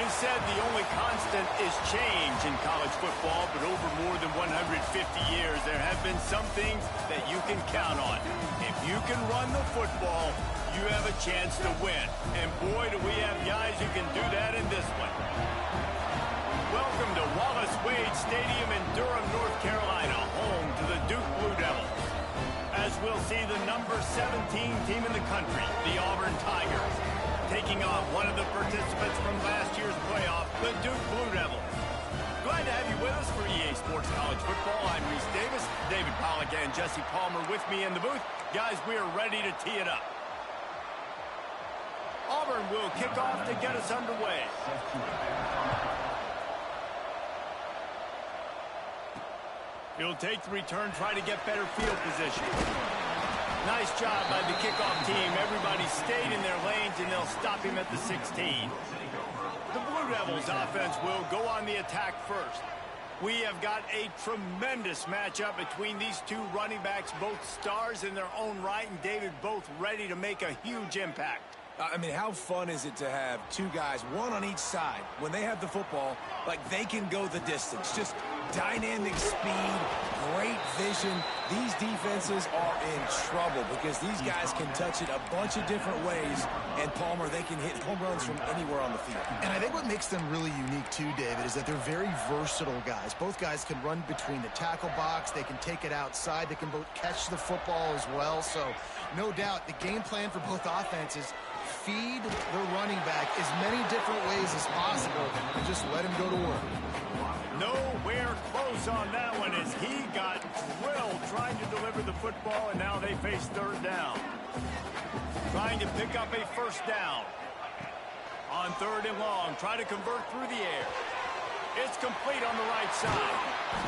always said the only constant is change in college football, but over more than 150 years, there have been some things that you can count on. If you can run the football, you have a chance to win. And boy, do we have guys who can do that in this one. Welcome to Wallace Wade Stadium in Durham, North Carolina, home to the Duke Blue Devils. As we'll see the number 17 team in the country, the Auburn Tigers, taking on one of the participants from last year's playoff, the Duke Blue Devils. Glad to have you with us for EA Sports College Football. I'm Reese Davis, David Pollack and Jesse Palmer with me in the booth. Guys, we are ready to tee it up. Auburn will kick off to get us underway. He'll take the return, try to get better field position. Nice job by the kickoff team. Everybody stayed in their lanes, and they'll stop him at the 16. The Blue Devils offense will go on the attack first. We have got a tremendous matchup between these two running backs, both stars in their own right, and David, both ready to make a huge impact. I mean, how fun is it to have two guys, one on each side, when they have the football, like they can go the distance. Just dynamic speed, great vision. These defenses are in trouble because these guys can touch it a bunch of different ways, and Palmer, they can hit home runs from anywhere on the field. And I think what makes them really unique too, David, is that they're very versatile guys. Both guys can run between the tackle box. They can take it outside. They can both catch the football as well. So no doubt the game plan for both offenses, feed the running back as many different ways as possible and just let him go to work. Nowhere close on that one as he got drilled trying to deliver the football, and now they face third down. Trying to pick up a first down. On third and long, try to convert through the air. It's complete on the right side.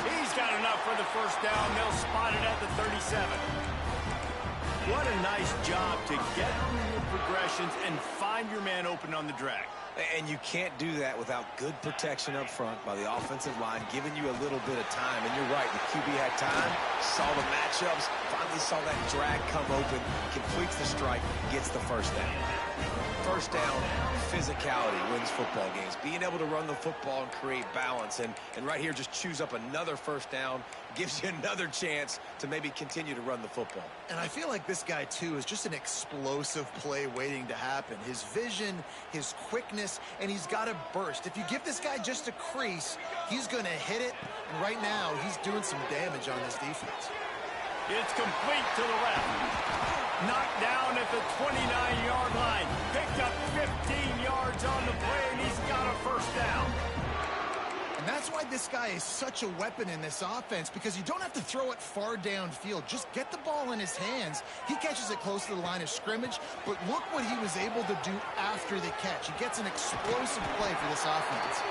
He's got enough for the first down. They'll spot it at the 37. What a nice job to get through your progressions and find your man open on the drag. And you can't do that without good protection up front by the offensive line, giving you a little bit of time. And you're right, the QB had time, saw the matchups, finally saw that drag come open, completes the strike, gets the first down. First down, physicality wins football games. Being able to run the football and create balance. And right here, just choose up another first down, gives you another chance to maybe continue to run the football. And I feel like this guy, too, is just an explosive play waiting to happen. His vision, his quickness, and he's got a burst. If you give this guy just a crease, he's going to hit it. And right now, he's doing some damage on this defense. It's complete to the left. Knocked down at the 29-yard line. Picked up 15 yards on the play, and he's got a first down. And that's why this guy is such a weapon in this offense, because you don't have to throw it far downfield. Just get the ball in his hands. He catches it close to the line of scrimmage, but look what he was able to do after the catch. He gets an explosive play for this offense.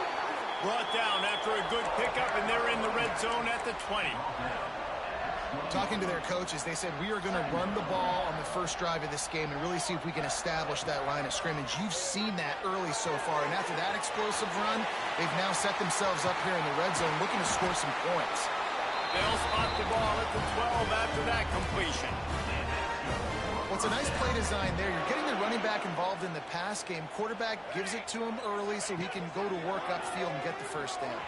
Brought down after a good pickup, and they're in the red zone at the 20. Talking to their coaches, they said, we are going to run the ball on the first drive of this game and really see if we can establish that line of scrimmage. You've seen that early so far, and after that explosive run, they've now set themselves up here in the red zone looking to score some points. They'll spot the ball at the 12 after that completion. Well, it's a nice play design there. You're getting the running back involved in the pass game. Quarterback gives it to him early so he can go to work upfield and get the first down.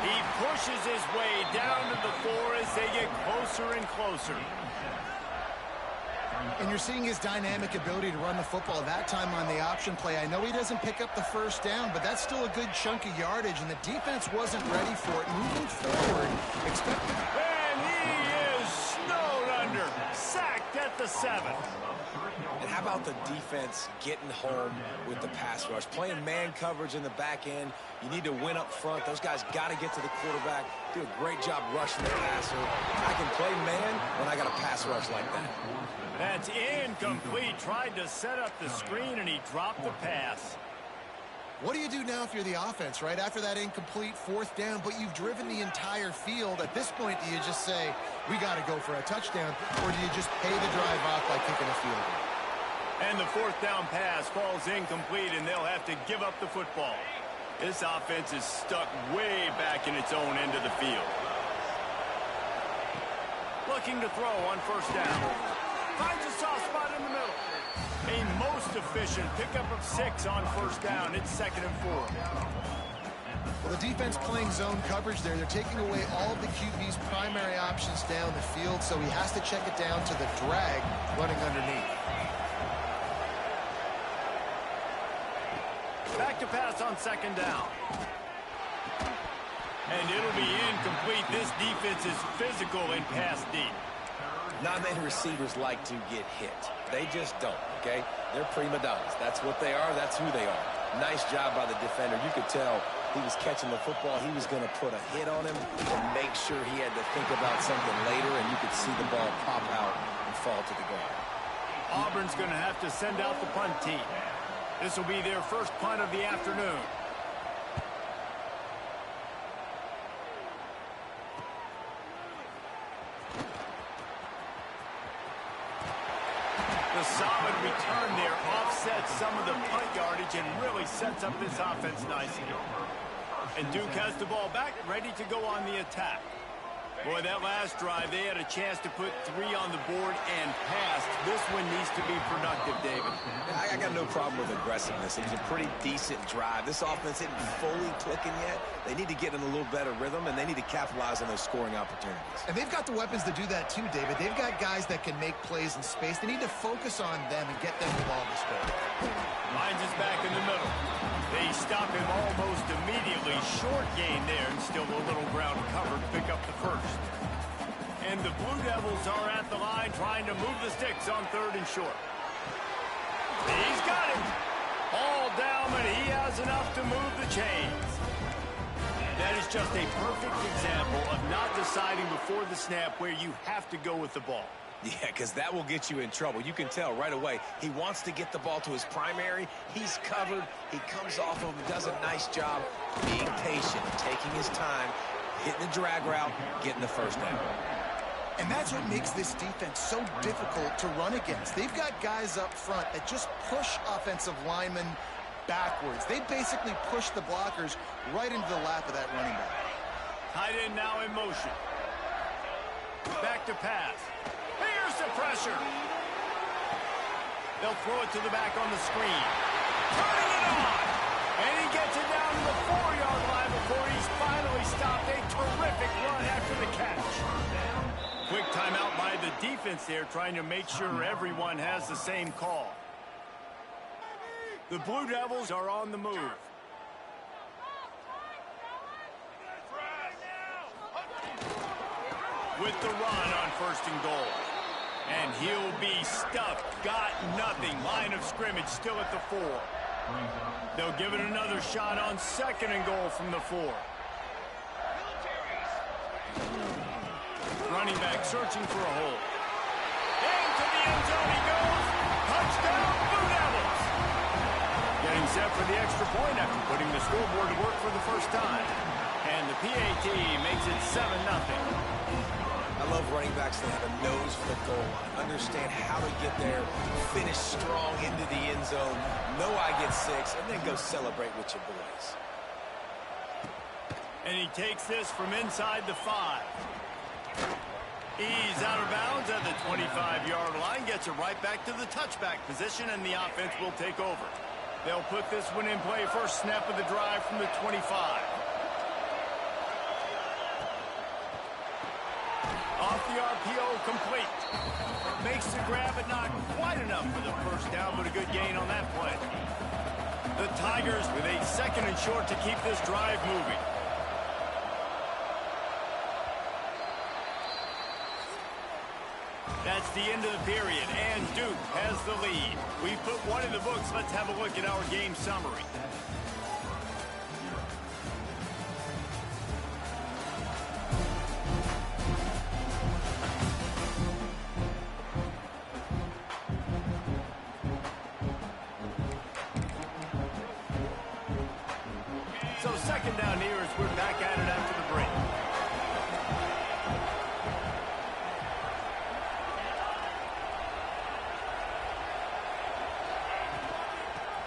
He pushes his way down to the 4 as they get closer and closer. And you're seeing his dynamic ability to run the football that time on the option play. I know he doesn't pick up the first down, but that's still a good chunk of yardage, and the defense wasn't ready for it. Moving forward, expected. And he is snowed under. Sacked at the 7. And how about the defense getting home with the pass rush? Playing man coverage in the back end. You need to win up front. Those guys got to get to the quarterback. Do a great job rushing the passer. I can play man when I got a pass rush like that. That's incomplete. Tried to set up the screen, and he dropped the pass. What do you do now if you're the offense, right? After that incomplete fourth down, but you've driven the entire field. At this point, do you just say, we got to go for a touchdown, or do you just pay the drive off by kicking a field goal? And the fourth down pass falls incomplete, and they'll have to give up the football. This offense is stuck way back in its own end of the field. Looking to throw on first down. Finds a soft spot in the middle. A most most efficient. Pickup of 6 on first down. It's 2nd and 4. Well, the defense playing zone coverage there. They're taking away all of the QB's primary options down the field, so he has to check it down to the drag running underneath. Back to pass on 2nd down. And it'll be incomplete. This defense is physical and pass deep. Not many receivers like to get hit. They just don't, okay? They're prima donnas. That's what they are. That's who they are. Nice job by the defender. You could tell he was catching the football. He was going to put a hit on him and make sure he had to think about something later, and you could see the ball pop out and fall to the ground. Auburn's going to have to send out the punt team. This will be their first punt of the afternoon. The solid return there offsets some of the punt yardage and really sets up this offense nicely. And Duke has the ball back, ready to go on the attack. Boy, that last drive, they had a chance to put 3 on the board and passed. This one needs to be productive, David. I got no problem with aggressiveness. It was a pretty decent drive. This offense isn't fully clicking yet. They need to get in a little better rhythm, and they need to capitalize on those scoring opportunities. And they've got the weapons to do that too, David. They've got guys that can make plays in space. They need to focus on them and get them the ball to score. Lines is back in the middle. They stop him almost immediately. Short gain there, and still a little ground covered to pick up the first. And the Blue Devils are at the line trying to move the sticks on 3rd and short. He's got it. All down, but he has enough to move the chains. That is just a perfect example of not deciding before the snap where you have to go with the ball. Yeah, because that will get you in trouble. You can tell right away he wants to get the ball to his primary. He's covered. He comes off of him, does a nice job being patient, taking his time, hitting the drag route, getting the first down. And that's what makes this defense so difficult to run against. They've got guys up front that just push offensive linemen backwards. They basically push the blockers right into the lap of that running back. Tight end now in motion. Back to pass. Here's the pressure. They'll throw it to the back on the screen. Turning it on. And he gets it down to the 4-yard line before he's finally stopped. A terrific run after the catch. Quick timeout by the defense there, trying to make sure everyone has the same call. The Blue Devils are on the move. With the run on 1st and goal. And he'll be stuffed. Got nothing. Line of scrimmage still at the 4. They'll give it another shot on 2nd and goal from the 4. Running back searching for a hole. Into the end zone he goes. Touchdown, Blue Devils. Getting set for the extra point after putting the scoreboard to work for the first time. And the PAT makes it 7-0. I love running backs that have a nose for the goal line. Understand how to get there, finish strong into the end zone, know I get 6, and then go celebrate with your boys. And he takes this from inside the 5. He's out of bounds at the 25-yard line, gets it right back to the touchback position, and the offense will take over. They'll put this one in play first snap of the drive from the 25. Off the RPO, complete. Makes the grab, but not quite enough for the first down, but a good gain on that play. The Tigers with a 2nd and short to keep this drive moving. That's the end of the period, and Duke has the lead. We put one in the books. Let's have a look at our game summary. So 2nd down here as we're back at it after the break.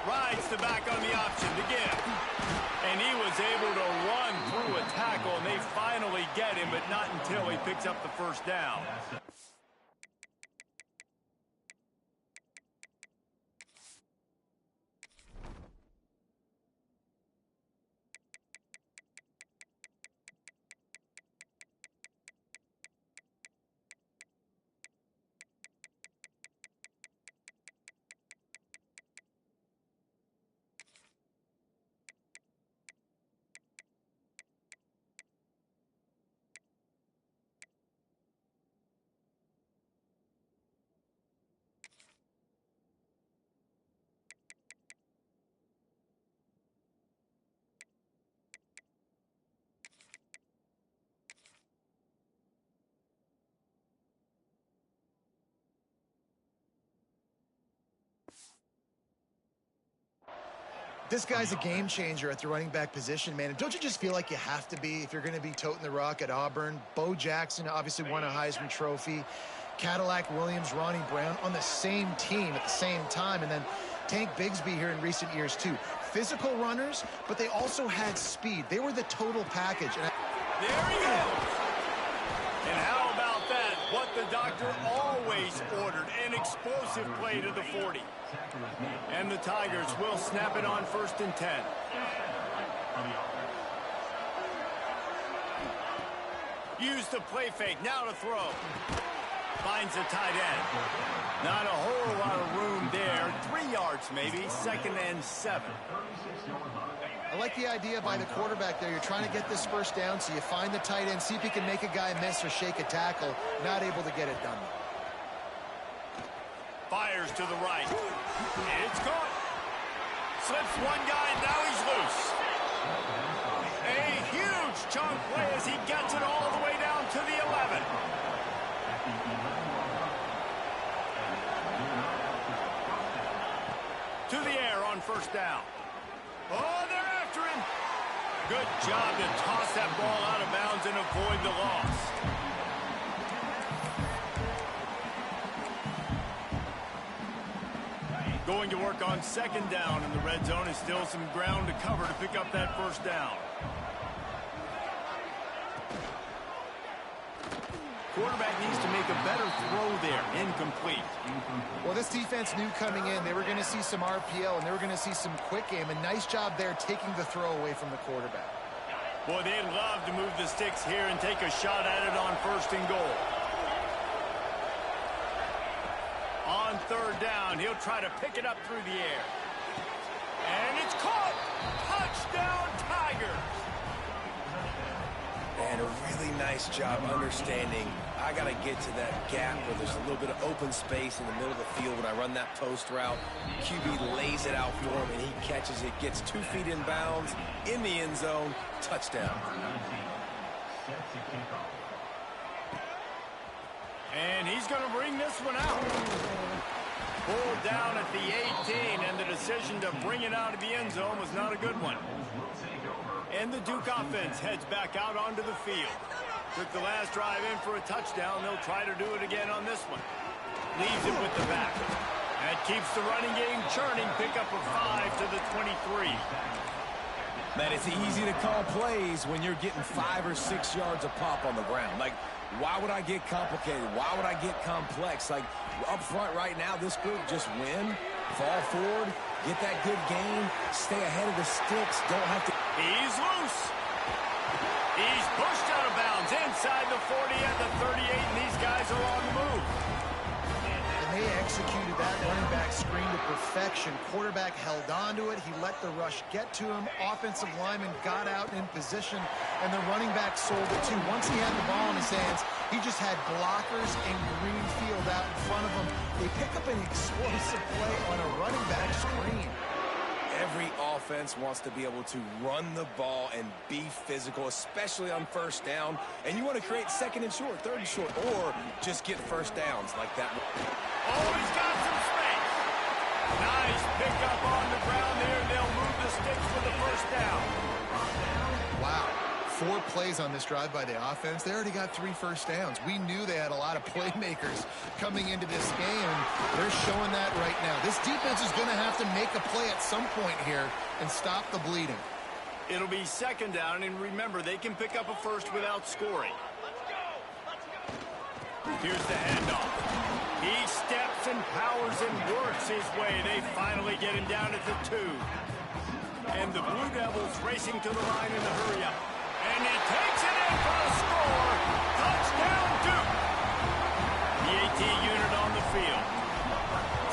Rides the back on the option to give. And he was able to run through a tackle, and they finally get him, but not until he picks up the first down. This guy's a game changer at the running back position, man. And don't you just feel like you have to be if you're going to be toting the rock at Auburn? Bo Jackson obviously won a Heisman Trophy. Cadillac Williams, Ronnie Brown on the same team at the same time. And then Tank Bigsby here in recent years, too. Physical runners, but they also had speed. They were the total package. And there he goes. And how about that? What the doctor always ordered, an explosive play to the 40. And the Tigers will snap it on 1st and 10. Use the play fake, now to throw. Finds the tight end. Not a whole lot of room there. 3 yards maybe, 2nd and 7. I like the idea by the quarterback there. You're trying to get this first down, so you find the tight end, see if he can make a guy miss or shake a tackle. Not able to get it done. Fires to the right. It's caught. Slips one guy, and now he's loose. A huge chunk play as he gets it all the way down to the 11. To the air on 1st down. Oh, they're after him. Good job to toss that ball out of bounds and avoid the loss. Going to work on 2nd down in the red zone, and still some ground to cover to pick up that 1st down. Quarterback needs to make a better throw there. Incomplete. Well, this defense knew coming in they were going to see some RPO and they were going to see some quick game. A nice job there taking the throw away from the quarterback. Boy, they'd love to move the sticks here and take a shot at it on 1st and goal. On 3rd down, he'll try to pick it up through the air. And it's caught! Touchdown, Tigers! And a really nice job understanding I got to get to that gap where there's a little bit of open space in the middle of the field when I run that post route. QB lays it out for him, and he catches it, gets 2 feet in bounds, in the end zone, touchdown. And he's going to bring this one out. Pulled down at the 18, and the decision to bring it out of the end zone was not a good one. And the Duke offense heads back out onto the field. Took the last drive in for a touchdown. They'll try to do it again on this one. Leaves it with the back. That keeps the running game churning. Pick up a 5 to the 23. Man, it's easy to call plays when you're getting 5 or 6 yards a pop on the ground. Like, why would I get complicated? Why would I get complex? Like, up front right now, this group just win, fall forward, get that good gain, stay ahead of the sticks, don't have to... He's loose. He's pushed out of bounds inside the 40 and the 38, and these guys are on the move. And they executed that running back screen to perfection. Quarterback held on to it. He let the rush get to him. Offensive lineman got out in position, and the running back sold it too. Once he had the ball in his hands, he just had blockers and green field out in front of him. They pick up an explosive play on a running back screen. Every offense wants to be able to run the ball and be physical, especially on 1st down. And you want to create 2nd and short, 3rd and short, or just get 1st downs like that. Oh, he's got some space. Nice pickup on the ground there. They'll move the sticks for the 1st down. Wow. 4 plays on this drive by the offense. They already got 3 first downs. We knew they had a lot of playmakers coming into this game, and they're showing that right now. This defense is going to have to make a play at some point here and stop the bleeding. It'll be 2nd down, and remember, they can pick up a first without scoring. Here's the handoff. He steps and powers and works his way. They finally get him down at the 2. And the Blue Devils racing to the line in the hurry-up. And he takes it in for a score. Touchdown, Duke. The AT unit on the field.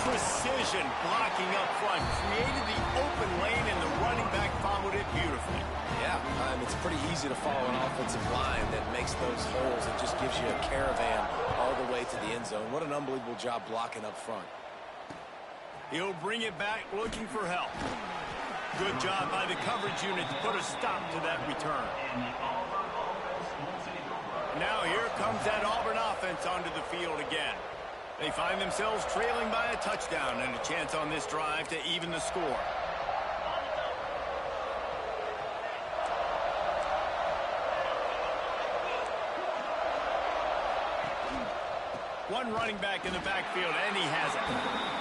Precision blocking up front. Created the open lane, and the running back followed it beautifully. Yeah, it's pretty easy to follow an offensive line that makes those holes and just gives you a caravan all the way to the end zone. What an unbelievable job blocking up front. He'll bring it back looking for help. Good job by the coverage unit to put a stop to that return. Now here comes that Auburn offense onto the field again. They find themselves trailing by a touchdown and a chance on this drive to even the score. One running back in the backfield, and he has it.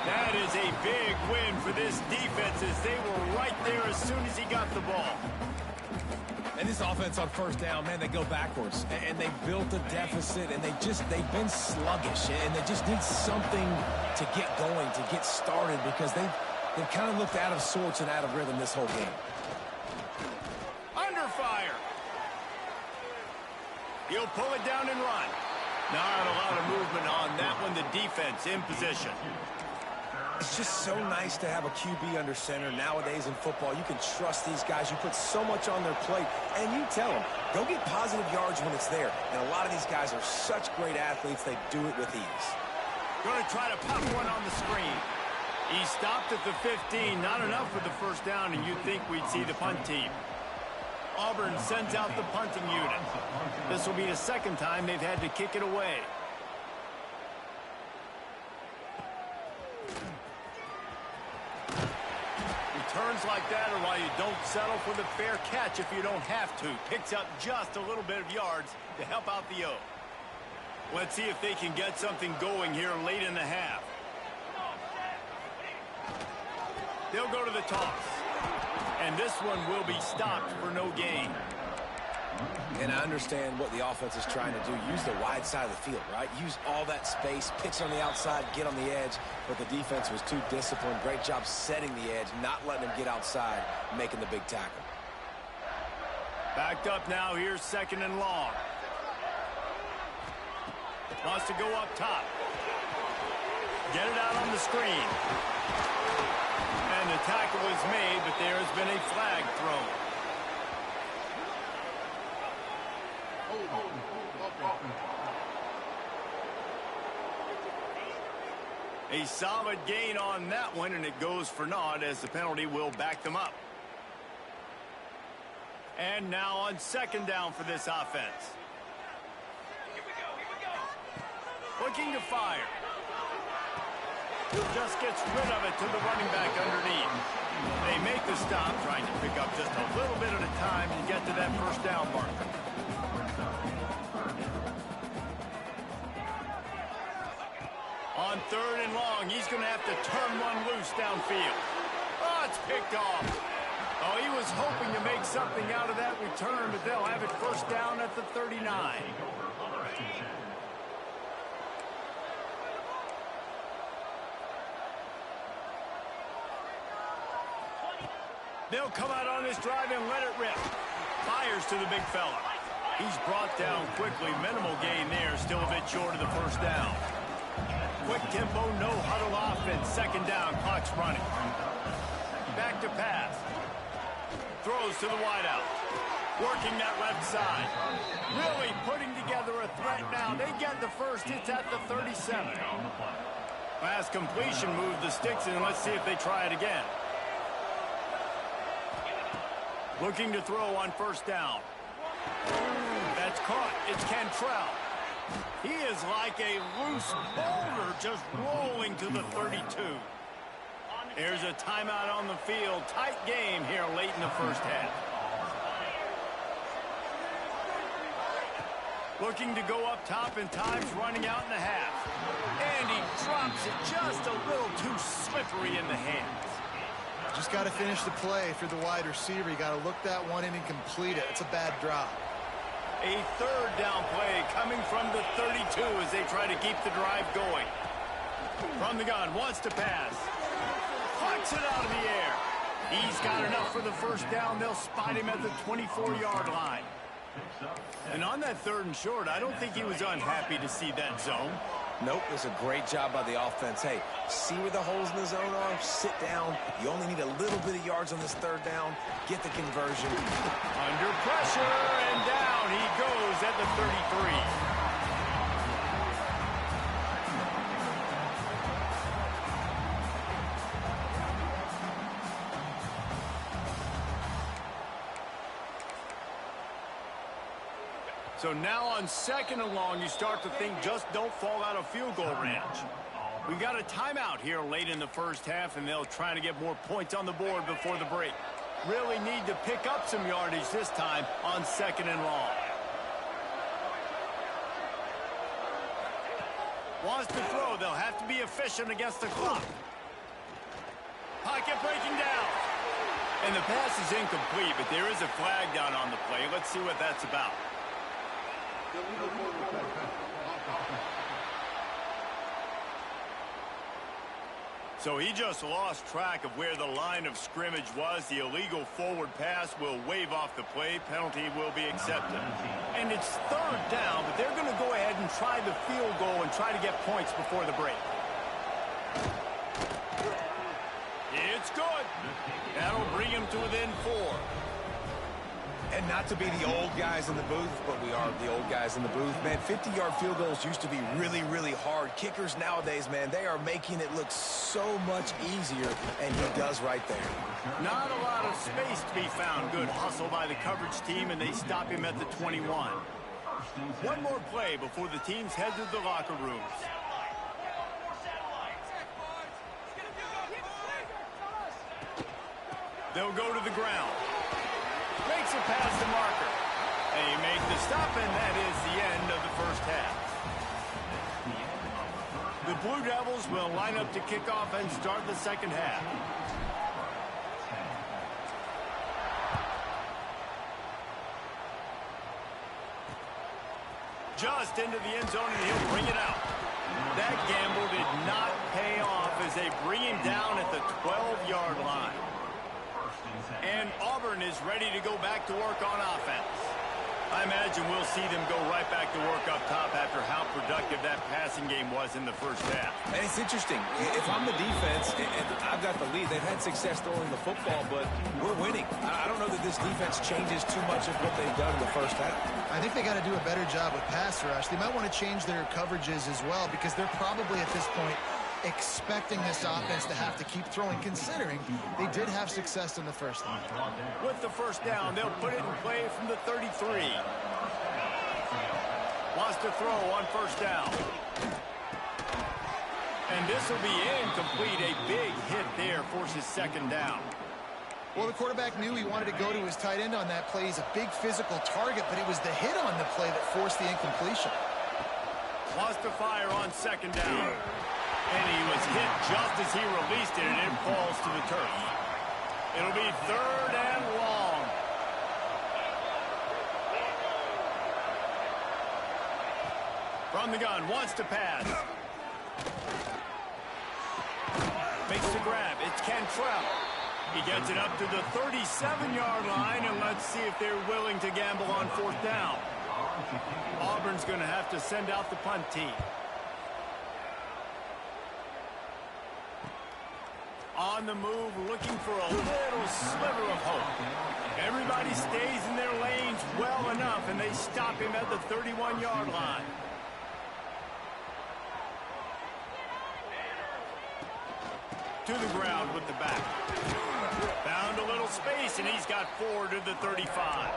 That is a big win for this defense as they were right there as soon as he got the ball. And this offense on first down, man, they go backwards. And they built a deficit, and they've been sluggish. And they just need something to get going, to get started, because they've kind of looked out of sorts and out of rhythm this whole game. Under fire. He'll pull it down and run. Not a lot of movement on that one. The defense in position. It's just so nice to have a QB under center. Nowadays in football, you can trust these guys. You put so much on their plate, and you tell them, go get positive yards when it's there. And a lot of these guys are such great athletes, they do it with ease. Going to try to pop one on the screen. He stopped at the 15. Not enough for the first down, and you'd think we'd see the punt team. Auburn sends out the punting unit. This will be the second time they've had to kick it away. Returns like that are why you don't settle for the fair catch if you don't have to. Picks up just a little bit of yards to help out the O. Let's see if they can get something going here late in the half. They'll go to the toss. And this one will be stopped for no gain. And I understand what the offense is trying to do. Use the wide side of the field, right? Use all that space, pitch on the outside, get on the edge. But the defense was too disciplined. Great job setting the edge, not letting them get outside, making the big tackle. Backed up now. Here's second and long. Wants to go up top. Get it out on the screen. And the tackle is made, but there has been a flag thrown. A solid gain on that one, and it goes for naught as the penalty will back them up. And now on second down for this offense. Looking to fire. Just gets rid of it to the running back underneath. They make the stop, trying to pick up just a little bit at a time and get to that first down marker. On third and long, he's going to have to turn one loose downfield. Oh, it's picked off. Oh, he was hoping to make something out of that return, but they'll have it first down at the 39. They'll come out on this drive and let it rip. Fires to the big fella. He's brought down quickly. Minimal gain there. Still a bit short of the first down. Quick tempo, no huddle offense. Second down, clock's running. Back to pass. Throws to the wideout. Working that left side. Really putting together a threat now. They get the first. It's at the 37. Last completion moved the sticks in. Let's see if they try it again. Looking to throw on first down. That's caught. It's Cantrell. He is like a loose boulder just rolling to the 32. There's a timeout on the field. Tight game here late in the first half. Looking to go up top in times, running out in the half. And he drops it just a little too slippery in the hands. Just got to finish the play for the wide receiver. You got to look that one in and complete it. It's a bad drop. A third down play coming from the 32 as they try to keep the drive going. From the gun, wants to pass. Plucks it out of the air. He's got enough for the first down. They'll spot him at the 24-yard line. And on that third and short, I don't think he was unhappy to see that zone. Nope, it's a great job by the offense. Hey, see where the holes in the zone are, sit down. You only need a little bit of yards on this third down. Get the conversion. Under pressure, and down he goes at the 33. So now on second and long, you start to think just don't fall out of field goal range. We got a timeout here late in the first half, and they'll try to get more points on the board before the break. Really need to pick up some yardage this time on second and long. Wants to throw. They'll have to be efficient against the clock. Pocket breaking down. And the pass is incomplete, but there is a flag down on the play. Let's see what that's about. So he just lost track of where the line of scrimmage was. The illegal forward pass will wave off the play. Penalty will be accepted. And it's third down, but they're going to go ahead and try the field goal and try to get points before the break. It's good. That'll bring him to within 4. And not to be the old guys in the booth, but we are the old guys in the booth. Man, 50-yard field goals used to be really, really hard. Kickers nowadays, man, they are making it look so much easier, and he does right there. Not a lot of space to be found. Good hustle by the coverage team, and they stop him at the 21. One more play before the teams head to the locker rooms. They'll go to the ground. Makes it past the marker. They make the stop, and that is the end of the first half. The Blue Devils will line up to kick off and start the second half. Just into the end zone, and he'll bring it out. That gamble did not pay off as they bring him down at the 12-yard line. And Auburn is ready to go back to work on offense. I imagine we'll see them go right back to work up top after how productive that passing game was in the first half. And it's interesting. If I'm the defense and I've got the lead, they've had success throwing the football, but we're winning. I don't know that this defense changes too much of what they've done in the first half. I think they got to do a better job with pass rush. They might want to change their coverages as well because they're probably at this point expecting this offense to have to keep throwing, considering they did have success in the first half. With the first down, they'll put it in play from the 33. Wants to throw on first down. And this will be incomplete. A big hit there forces second down. Well, the quarterback knew he wanted to go to his tight end on that play. He's a big physical target, but it was the hit on the play that forced the incompletion. Wants to fire on second down. And he was hit just as he released it, and it falls to the turf. It'll be third and long. From the gun, wants to pass. Makes the grab. It's Cantrell. He gets it up to the 37-yard line, and let's see if they're willing to gamble on fourth down. Auburn's going to have to send out the punt team. On the move, looking for a little sliver of hope. Everybody stays in their lanes well enough, and they stop him at the 31-yard line. To the ground with the back. Found a little space, and he's got 4 to the 35.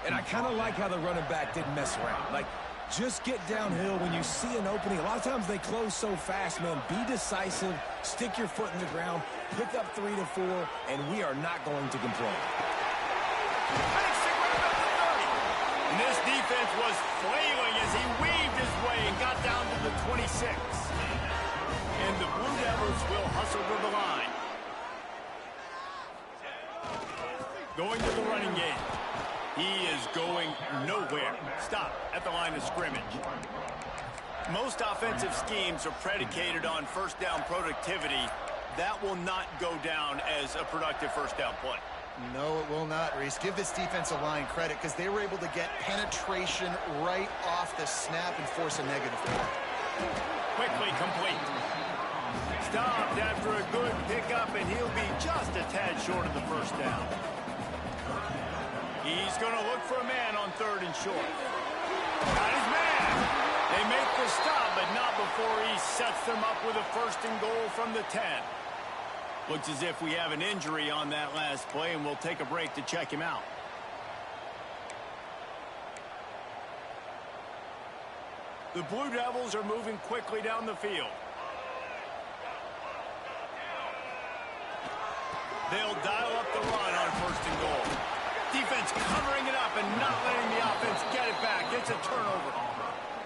And I kind of like how the running back didn't mess around. Like, just get downhill when you see an opening. A lot of times they close so fast, man. Be decisive, stick your foot in the ground, pick up 3 to 4, and we are not going to complain. Makes the grab at the 30. And this defense was flailing as he weaved his way and got down to the 26. And the Blue Devils will hustle to the line. Going to the running game. He is going nowhere. Stop at the line of scrimmage. Most offensive schemes are predicated on first down productivity. That will not go down as a productive first down play. No, it will not, Reese. Give this defensive line credit because they were able to get penetration right off the snap and force a negative play. Quickly complete. Stopped after a good pickup, and he'll be just a tad short of the first down. He's going to look for a man on third and short. Got his man. They make the stop, but not before he sets them up with a first and goal from the 10. Looks as if we have an injury on that last play, and we'll take a break to check him out. The Blue Devils are moving quickly down the field. They'll dial up the run on first and goal. Defense covering it up and not letting the offense get it back. It's a turnover.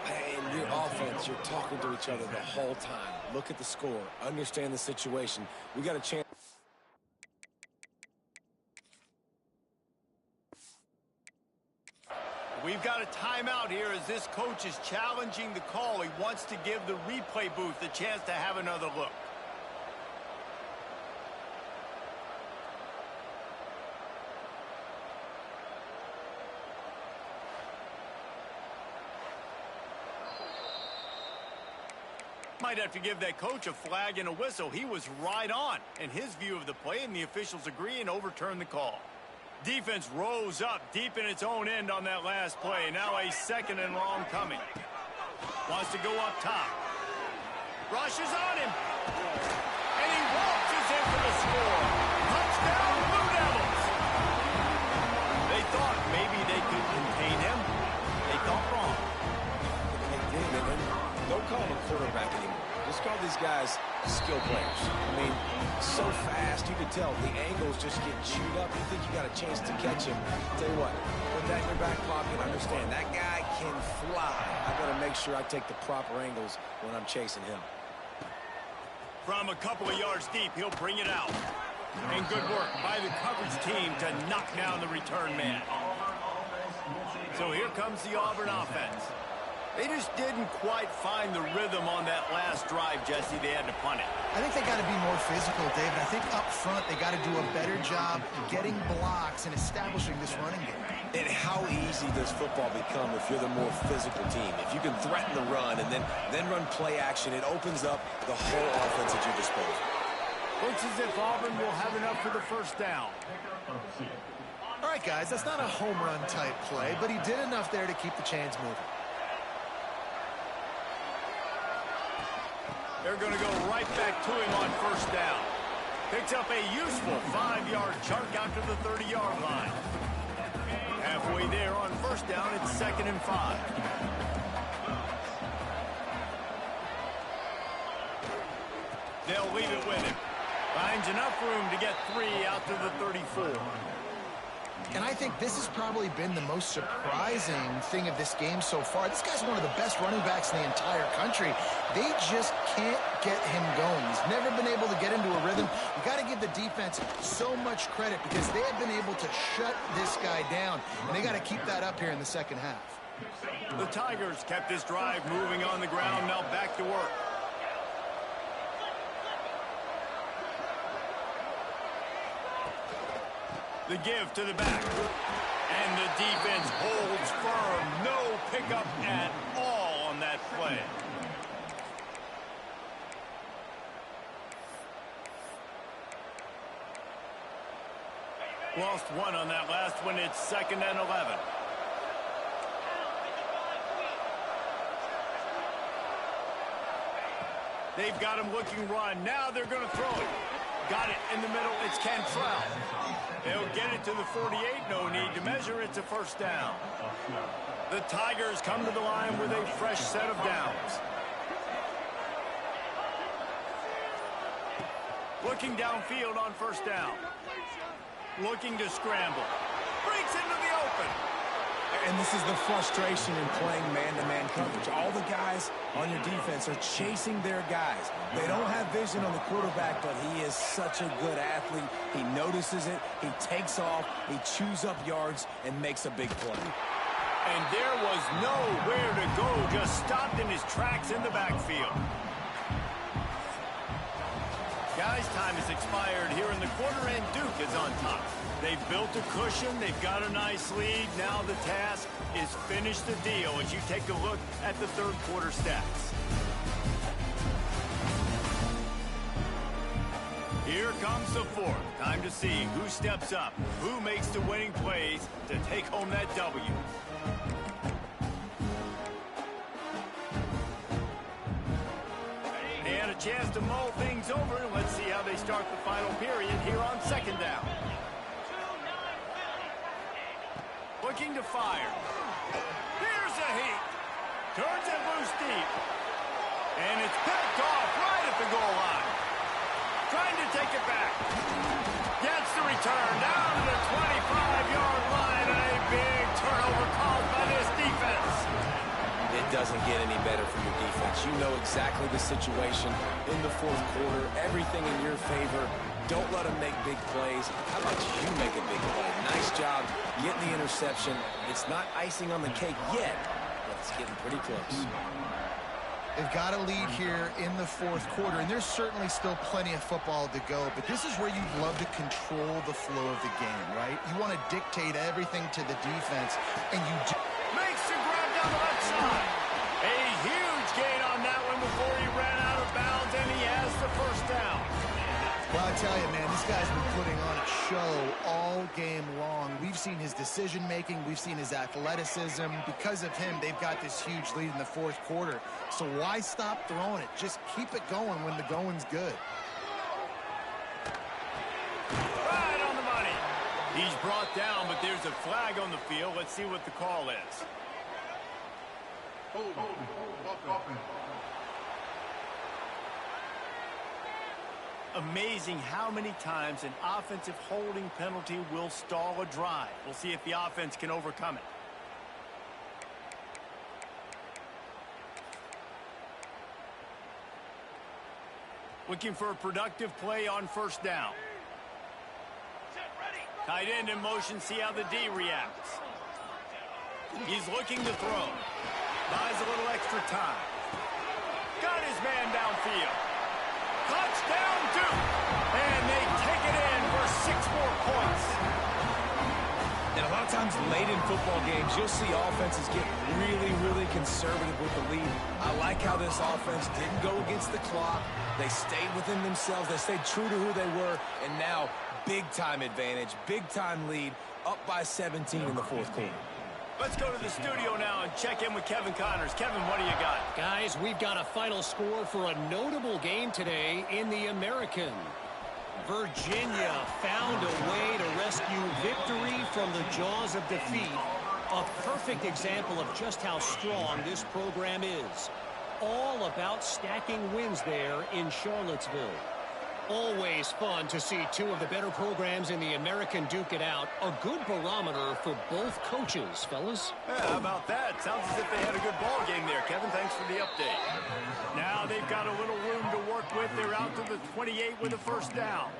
And your offense, you're talking to each other the whole time. Look at the score. Understand the situation. We got a chance. We've got a timeout here as this coach is challenging the call. He wants to give the replay booth a chance to have another look. Might have to give that coach a flag and a whistle. He was right on in his view of the play, and the officials agree and overturn the call. Defense rose up deep in its own end on that last play. Now a second and long coming. Wants to go up top. Rushes on him. And he waltzes in for the score. Touchdown, Blue Devils. They thought maybe they could contain him. They thought wrong. They did, and don't call him a quarterback anymore. Just call these guys skill players. I mean, so fast, you can tell the angles just get chewed up. You think you got a chance to catch him. Tell you what, put that in your back pocket. Understand, that guy can fly. I got to make sure I take the proper angles when I'm chasing him. From a couple of yards deep, he'll bring it out. And good work by the coverage team to knock down the return man. So here comes the Auburn offense. They just didn't quite find the rhythm on that last drive, Jesse. They had to punt it. I think they got to be more physical, David. I think up front they got to do a better job getting blocks and establishing this running game. And how easy does football become if you're the more physical team? If you can threaten the run and then run play action, it opens up the whole offense at your disposal. Looks as if Auburn will have enough for the first down. All right, guys, that's not a home run type play, but he did enough there to keep the chains moving. They're going to go right back to him on first down. Picks up a useful 5-yard chunk out to the 30-yard line. Halfway there on first down, it's 2nd and 5. They'll leave it with him. Finds enough room to get 3 out to the 34. And I think this has probably been the most surprising thing of this game so far. This guy's one of the best running backs in the entire country. They just can't get him going. He's never been able to get into a rhythm. You got to give the defense so much credit because they have been able to shut this guy down. And they got to keep that up here in the second half. The Tigers kept this drive moving on the ground. Now back to work. The give to the back. And the defense holds firm. No pickup at all on that play. Lost one on that last one. It's 2nd and 11. They've got him looking run. Now they're going to throw it. Got it in the middle. It's Cantrell. They'll get it to the 48. No need to measure. It's a first down. The Tigers come to the line with a fresh set of downs. Looking downfield on first down. Looking to scramble. Breaks into the open. And this is the frustration in playing man-to-man coverage. All the guys on your defense are chasing their guys. They don't have vision on the quarterback, but he is such a good athlete. He notices it, he takes off, he chews up yards, and makes a big play. And there was nowhere to go, just stopped in his tracks in the backfield. Guys, time has expired here in the quarter, and Duke is on top. They've built a cushion. They've got a nice lead. Now the task is finish the deal as you take a look at the third quarter stats. Here comes the fourth. Time to see who steps up, who makes the winning plays to take home that W. They had a chance to mull things over. Let's see how they start the final period here on second down. Looking to fire. Here's a heat. Turns it loose deep. And it's picked off right at the goal line. Trying to take it back. Gets the return down to the 25-yard line. And a big turnover called by this defense. It doesn't get any better for your defense. You know exactly the situation in the fourth quarter, everything in your favor. Don't let them make big plays. How about you make a big play? Nice job getting the interception. It's not icing on the cake yet, but it's getting pretty close. They've got a lead here in the fourth quarter, and there's certainly still plenty of football to go, but this is where you'd love to control the flow of the game, right? You want to dictate everything to the defense, and you do. Makes the grab down the left side. A huge gain on that one before he ran out of bounds, and he has the first down. Well, I tell you, man, this guy's been putting on a show all game long. We've seen his decision-making. We've seen his athleticism. Because of him, they've got this huge lead in the fourth quarter. So why stop throwing it? Just keep it going when the going's good. Right on the money. He's brought down, but there's a flag on the field. Let's see what the call is. Amazing how many times an offensive holding penalty will stall a drive. We'll see if the offense can overcome it. Looking for a productive play on first down. Tight end in motion, see how the D reacts. He's looking to throw. Buys a little extra time. Got his man downfield. Touchdown, Duke! And they take it in for 6 more points. And a lot of times late in football games, you'll see offenses get really, really conservative with the lead. I like how this offense didn't go against the clock. They stayed within themselves. They stayed true to who they were. And now, big-time advantage, big-time lead, up by 17 in the fourth quarter. Let's go to the studio now and check in with Kevin Connors. Kevin, what do you got? Guys, we've got a final score for a notable game today in the American. Virginia found a way to rescue victory from the jaws of defeat. A perfect example of just how strong this program is. All about stacking wins there in Charlottesville. Always fun to see two of the better programs in the American duke it out. A good barometer for both coaches, fellas. Yeah, how about that? Sounds as if they had a good ball game there. Kevin, thanks for the update. Now they've got a little room to work with. They're out to the 28 with a first down.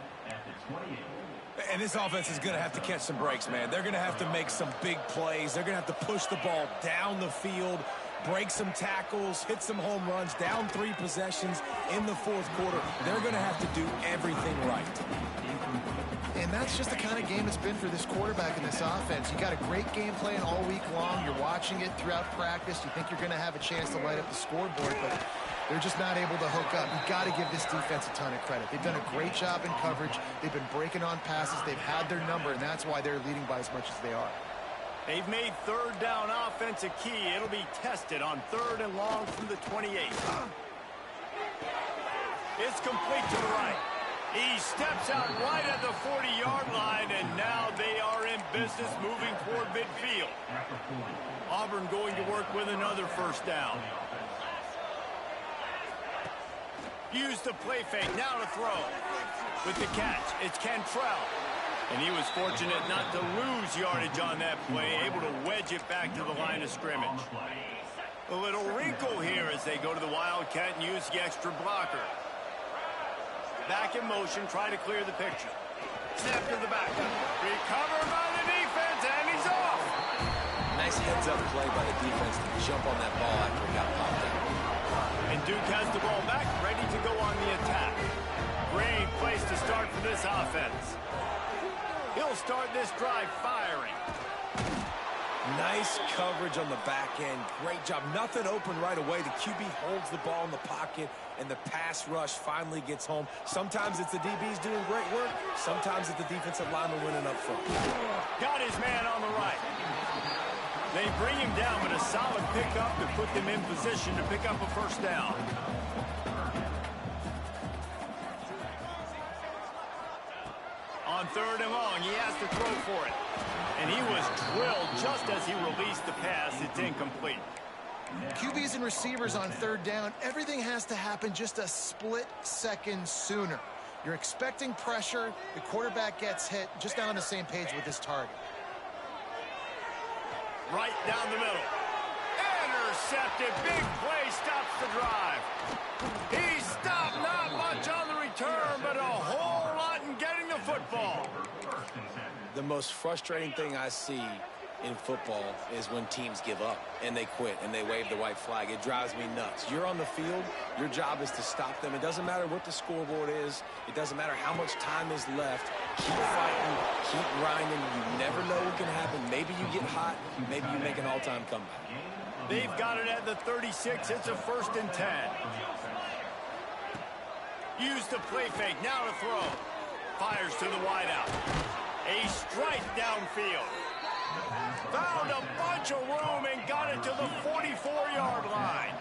And this offense is going to have to catch some breaks, man. They're going to have to make some big plays. They're going to have to push the ball down the field, break some tackles, hit some home runs, down 3 possessions in the fourth quarter. They're going to have to do everything right. And that's just the kind of game it's been for this quarterback in this offense. You got a great game plan all week long. You're watching it throughout practice. You think you're going to have a chance to light up the scoreboard, but they're just not able to hook up. You've got to give this defense a ton of credit. They've done a great job in coverage. They've been breaking on passes. They've had their number, and that's why they're leading by as much as they are. They've made third down offense a key. It'll be tested on 3rd and long from the 28. It's complete to the right. He steps out right at the 40-yard line, and now they are in business moving toward midfield. Auburn going to work with another first down. Use the play fake, now to throw. With the catch, it's Cantrell. And he was fortunate not to lose yardage on that play, able to wedge it back to the line of scrimmage. A little wrinkle here as they go to the Wildcat and use the extra blocker. Back in motion, try to clear the picture. Snap to the back. Recovered by the defense, and he's off. Nice heads-up play by the defense to jump on that ball after it got popped out. And Duke has the ball back, ready to go on the attack. Great place to start for this offense. He'll start this drive firing. Nice coverage on the back end. Great job. Nothing open right away. The QB holds the ball in the pocket, and the pass rush finally gets home. Sometimes it's the DBs doing great work. Sometimes it's the defensive lineman winning up front. Got his man on the right. They bring him down, but a solid pickup to put them in position to pick up a first down. On 3rd and long, he has to throw for it. And he was drilled just as he released the pass. It's incomplete. QBs and receivers on 3rd down, everything has to happen just a split second sooner. You're expecting pressure. The quarterback gets hit. Just not on the same page with his target. Right down the middle. intercepted. Big play stops the drive. He stopped, not much on the return, but a whole lot in getting the football. The most frustrating thing I see in football is when teams give up and they quit and they wave the white flag. It drives me nuts. You're on the field. Your job is to stop them. It doesn't matter what the scoreboard is. It doesn't matter how much time is left. Keep fighting. Keep grinding. You never know what can happen. Maybe you get hot. Maybe you make an all-time comeback. They've got it at the 36. It's a 1st and 10. Use the play fake. Now to throw. Fires to the wideout. A strike downfield. Found a bunch of room and got it to the 44-yard line.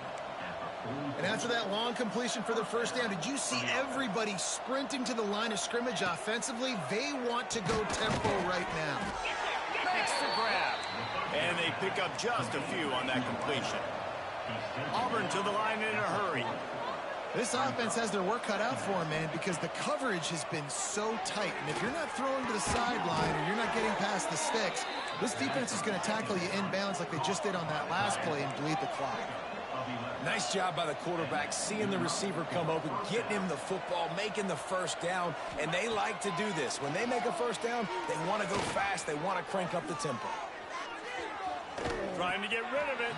And after that long completion for the first down, did you see everybody sprinting to the line of scrimmage offensively? They want to go tempo right now. Makes the grab. And they pick up just a few on that completion. Auburn to the line in a hurry. This offense has their work cut out for them, man, because the coverage has been so tight. And if you're not throwing to the sideline or you're not getting past the sticks, this defense is going to tackle you inbounds like they just did on that last play and bleed the clock. Nice job by the quarterback, seeing the receiver come open, getting him the football, making the first down, and they like to do this. When they make a first down, they want to go fast. They want to crank up the tempo. Trying to get rid of it.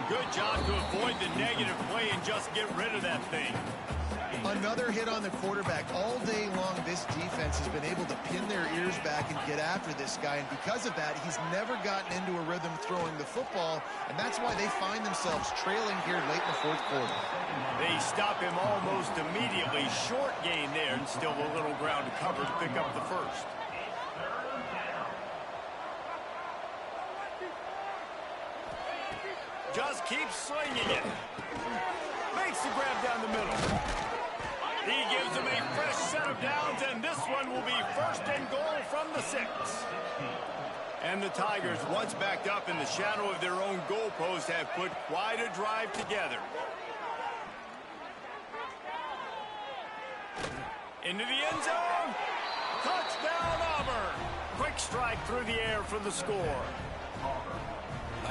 Good job to avoid the negative play and just get rid of that thing. Another hit on the quarterback. All day long, this defense has been able to pin their ears back and get after this guy. And because of that, he's never gotten into a rhythm throwing the football. And that's why they find themselves trailing here late in the 4th quarter. They stop him almost immediately. Short gain there and still a little ground to cover to pick up the first. Just keeps slinging it. Makes the grab down the middle. He gives them a fresh set of downs, and this one will be 1st and goal from the 6. And the Tigers, once backed up in the shadow of their own goalpost, have put quite a drive together. Into the end zone. Touchdown, Auburn. Quick strike through the air for the score.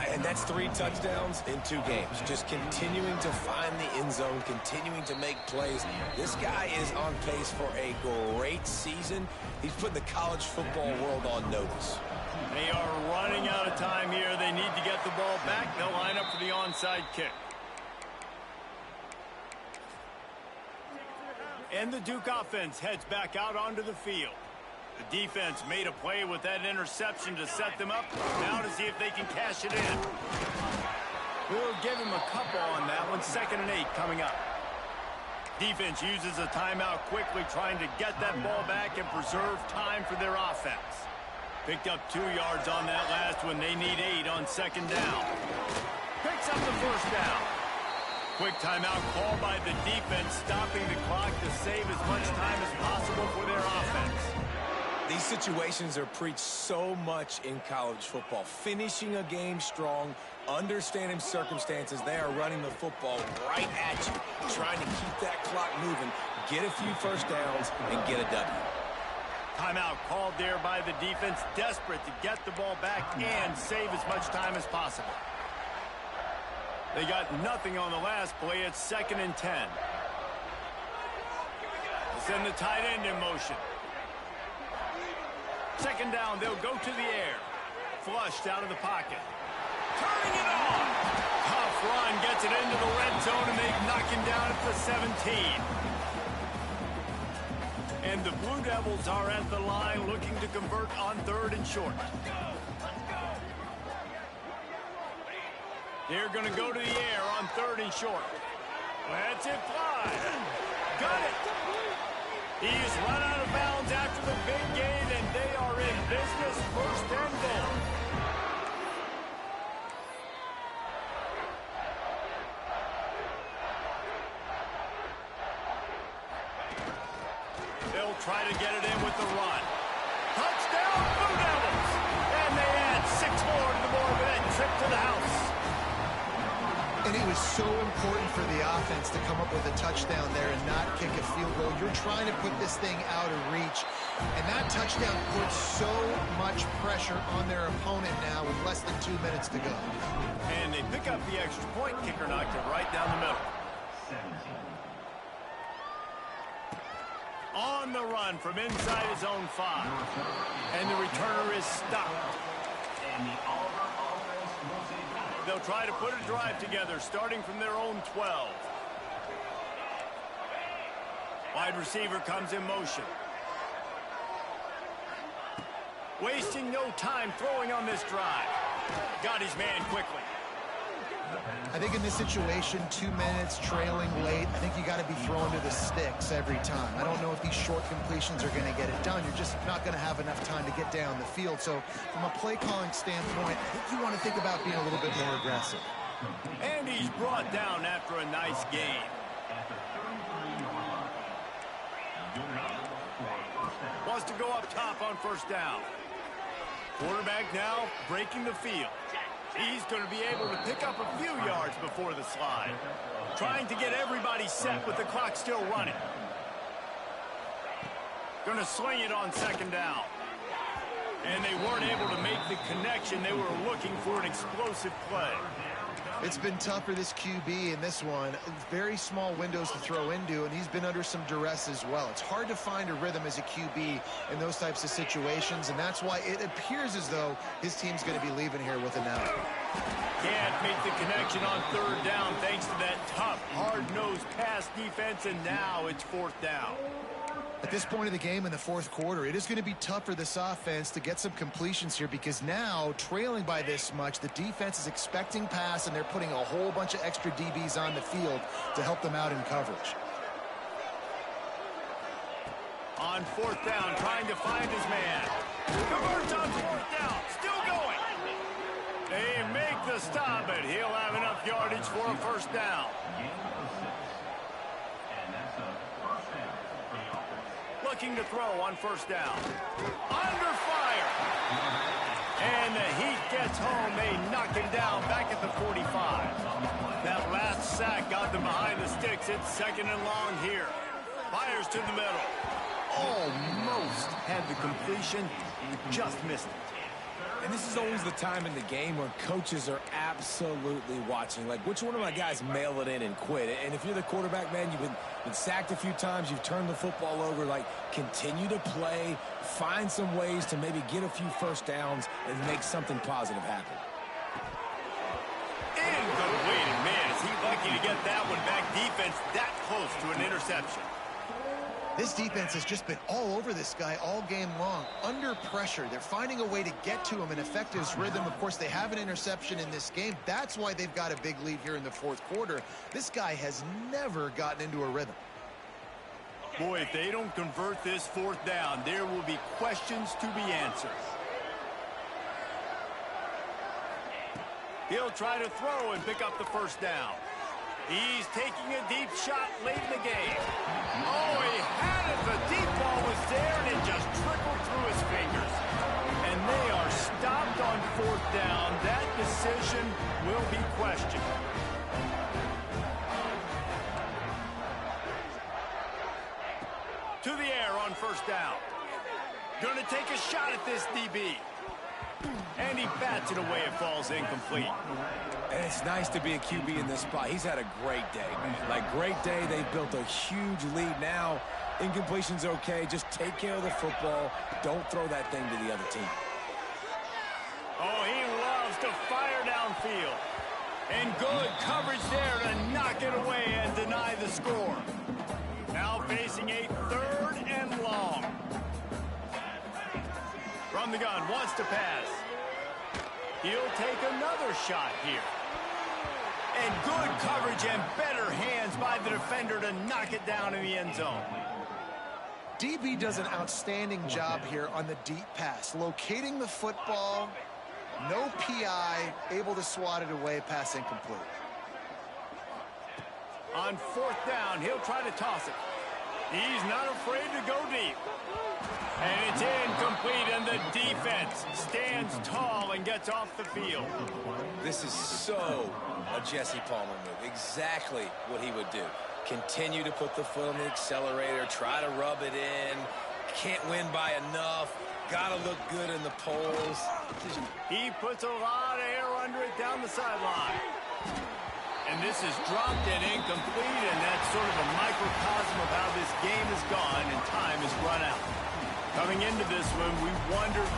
And that's 3 touchdowns in 2 games. Just continuing to find the end zone, continuing to make plays. This guy is on pace for a great season. He's putting the college football world on notice. They are running out of time here. They need to get the ball back. They'll line up for the onside kick. And the Duke offense heads back out onto the field. The defense made a play with that interception to set them up. Now to see if they can cash it in. We'll give him a couple on that one. 2nd and 8 coming up. Defense uses a timeout quickly, trying to get that ball back and preserve time for their offense. Picked up 2 yards on that last one. They need 8 on 2nd down. Picks up the first down. Quick timeout called by the defense, stopping the clock to save as much time as possible for their offense. These situations are preached so much in college football. Finishing a game strong, understanding circumstances. They are running the football right at you, trying to keep that clock moving, get a few first downs, and get a W. Timeout called there by the defense, desperate to get the ball back and save as much time as possible. They got nothing on the last play. It's 2nd and 10. They'll send the tight end in motion. 2nd down, they'll go to the air. Flushed out of the pocket. Turning it on. Tough run, gets it into the red zone, and they knock him down at the 17. And the Blue Devils are at the line looking to convert on 3rd and short. They're going to go to the air on 3rd and short. Lets it fly. Got it. He's run out of bounds after the big gain, and they are in business. 1st and goal. They'll try to get it in with the run. Touchdown, Blue Devils! And they add 6 more to the board with that trip to the house. And it was so important for the offense to come up with a touchdown there and not kick a field goal. You're trying to put this thing out of reach. And that touchdown puts so much pressure on their opponent now with less than 2 minutes to go. And they pick up the extra point. Kicker knocked it right down the middle. On the run from inside his own 5. And the returner is stopped. They'll try to put a drive together starting from their own 12. Wide receiver comes in motion. Wasting no time throwing on this drive. Got his man quickly. I think in this situation, 2 minutes, trailing late, I think you got to be throwing to the sticks every time. I don't know if these short completions are going to get it done. You're just not going to have enough time to get down the field. So from a play calling standpoint, I think you want to think about being a little bit more aggressive. And he's brought down after a nice gain. Wants to go up top on first down. Quarterback now breaking the field. He's going to be able to pick up a few yards before the slide. Trying to get everybody set with the clock still running. Going to sling it on second down. And they weren't able to make the connection. They were looking for an explosive play. It's been tough for this QB in this one. Very small windows to throw into, and he's been under some duress as well. It's hard to find a rhythm as a QB in those types of situations, and that's why it appears as though his team's going to be leaving here with an out. Can't make the connection on third down thanks to that tough, hard-nosed pass defense, and now it's fourth down. At this point of the game in the fourth quarter, it is going to be tough for this offense to get some completions here because now, trailing by this much, the defense is expecting pass, and they're putting a whole bunch of extra DBs on the field to help them out in coverage. On fourth down, trying to find his man. Converts on fourth down, still going. They make the stop, but he'll have enough yardage for a first down. Looking to throw on first down. Under fire. And the Heat gets home. They knock him down back at the 45. That last sack got them behind the sticks. It's second and long here. Fires to the middle. Almost had the completion. Just missed it. And this is always the time in the game where coaches are absolutely watching. Like, which one of my guys mail it in and quit? And if you're the quarterback, man, you've been sacked a few times, you've turned the football over, like, continue to play, find some ways to maybe get a few first downs and make something positive happen. Incomplete, and man, is he lucky to get that one back. Defense that close to an interception. This defense has just been all over this guy all game long. Under pressure. They're finding a way to get to him and affect his rhythm. Of course, they have an interception in this game. That's why they've got a big lead here in the fourth quarter. This guy has never gotten into a rhythm. Boy, if they don't convert this fourth down, there will be questions to be answered. He'll try to throw and pick up the first down. He's taking a deep shot late in the game. Oh, he had it. The deep ball was there, and it just trickled through his fingers. And they are stopped on fourth down. That decision will be questioned. To the air on first down. Going to take a shot at this DB. And he bats it away. It falls incomplete. And it's nice to be a QB in this spot. He's had a great day, man. Like, great day. They've built a huge lead now. Incompletion's okay. Just take care of the football. Don't throw that thing to the other team. Oh, he loves to fire downfield. And good coverage there to knock it away and deny the score. Now facing a third and long. From the gun, wants to pass. He'll take another shot here. And good coverage and better hands by the defender to knock it down in the end zone. DB does an outstanding job here on the deep pass. Locating the football, no PI, able to swat it away, pass incomplete. On fourth down, he'll try to toss it. He's not afraid to go deep. And it's incomplete, and the defense stands tall and gets off the field. This is so a Jesse Palmer move. Exactly what he would do. Continue to put the foot on the accelerator, try to rub it in, can't win by enough. Gotta look good in the polls. He puts a lot of air under it down the sideline. And this is dropped and incomplete, and that's sort of a microcosm of how this game has gone, and time has run out. Coming into this one, we wondered